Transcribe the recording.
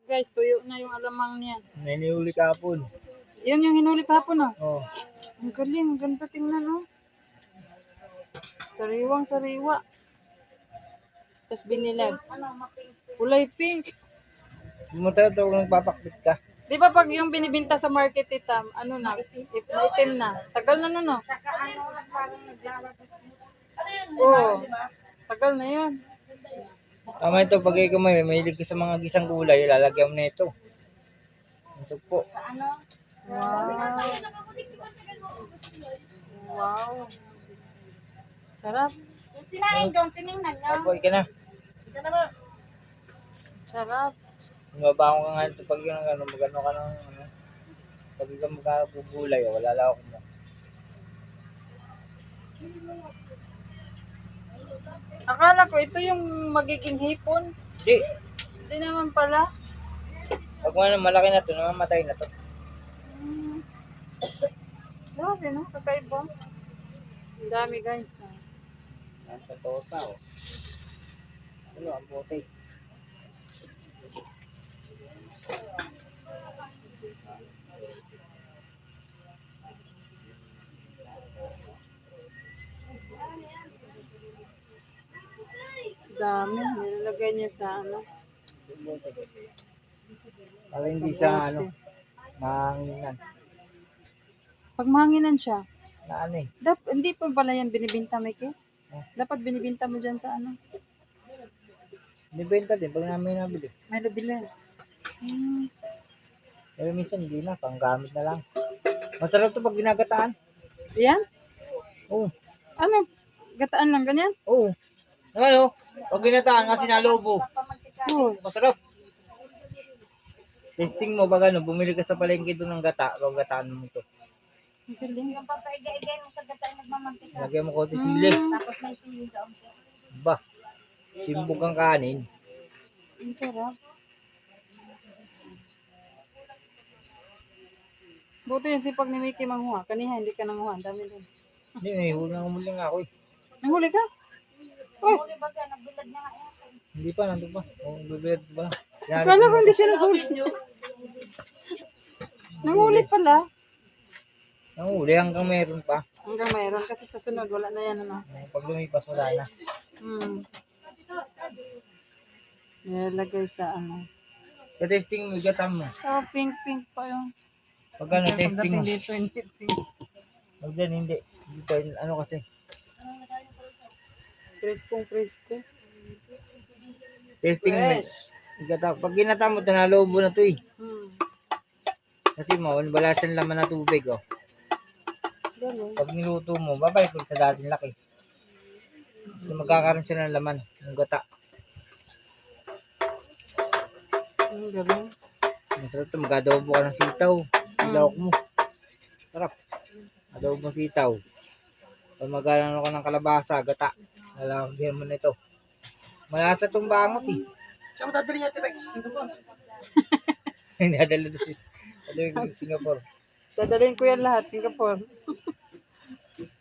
guys, tuyo na yung alamang niya. Nanihuli kahapon. Yun yung hinuli kahapon, oh. Oh. Ang galing, ang ganda tingnan, oh. Sariwang sariwa. Tapos binilad. Kulay pink. Masarap daw kung nagpapaklit ka. Di ba pag yung binibinta sa market ita, ano na, item na. Tagal na nun, no? Oo. Tagal na yun. Tama ito, pag ikaw mahilig ka sa mga gisang gulay, lalagyan mo na ito. Ang sugpo. Wow. Wow. Sarap. Sinain doon, tinignan niyo. Apoy ka na. Sarap. Mabaho ka nga ito pag yung ano, magano ka ng ano. Pag ikaw magkabugulay, wala lang ako mo. Akala ko ito yung magiging hipon. Hindi. Hindi naman pala. Pag malaki na ito, namamatay na ito. Grabe, no? Kakaiba. Ang dami, guys. Ang totoo pa, oh. Ano, ang puti. Dami. Nilalagay niya sa ano. Para hindi sa ano, mahanginan. Pag mahanginan siya, Na ano eh. hindi pa pala yan binibinta, Mike? Dapat binibinta mo dyan sa ano. Nibenta din, pag namin nabili. May nabili. Pero minsan hindi na, panggamit na lang. Masarap ito pag ginagataan. Yan? Oo. Ano? Gataan lang ganyan? Oo. Naman oh, pag ginataan kasi nalobo. Oo. Masarap. Testing mo, baga no, bumili ka sa palengke doon ng gata, pag gataan mo ito. Ang galing. Yung papaiga-igay mo sa gata yung nagmamantika. Lagyan mo konti sili. Tapos may sili doon. Ba, simbog ang kanin. Ang sarap. Buti yung sipag ni Mickey manghuha. Kaniha, hindi ka nanghuha. Ang dami din. Hindi, may huli na umuli nga ako eh. Nanghuli ka? Oh, Huli ba ka? Nagbilad niya nga yan. Hindi pa, nandun pa. Oh, bibiyad ba? akala ko hindi siya nanghuli. Nanghuli pala. Nanguli hanggang meron pa. Hanggang mayroon kasi sa sunod wala na yan ano. Pag lumipas wala na. Nilalagay sa ano. Testing mo, gatam mo. Oh, pink pa yung. Pag ano, testing mo. Dito, hindi pink. Pag dyan, hindi. Dito, ano kasi. Presko. Testing mo. Igatam. Pag ginatam mo, nalobo na to eh. Kasi wala siyang laman na tubig oh. Ganun. Pag niluto mo, babalik sa dating laki. So magkakaroon siya ng laman, ng gata. Ang galing. Masarap ito, mag-adobo ka ng sitaw. Ilawak mo. Sarap. Adobo ng sitaw. Pag mag-ano ka ng kalabasa, gata. Lalagyan mo na ito. Malasa itong bangot eh. Siya mo dadali niya tibay sa Singapore. Hindi, dadali ito sa Singapore. Dadalhin ko yan lahat, Singapore.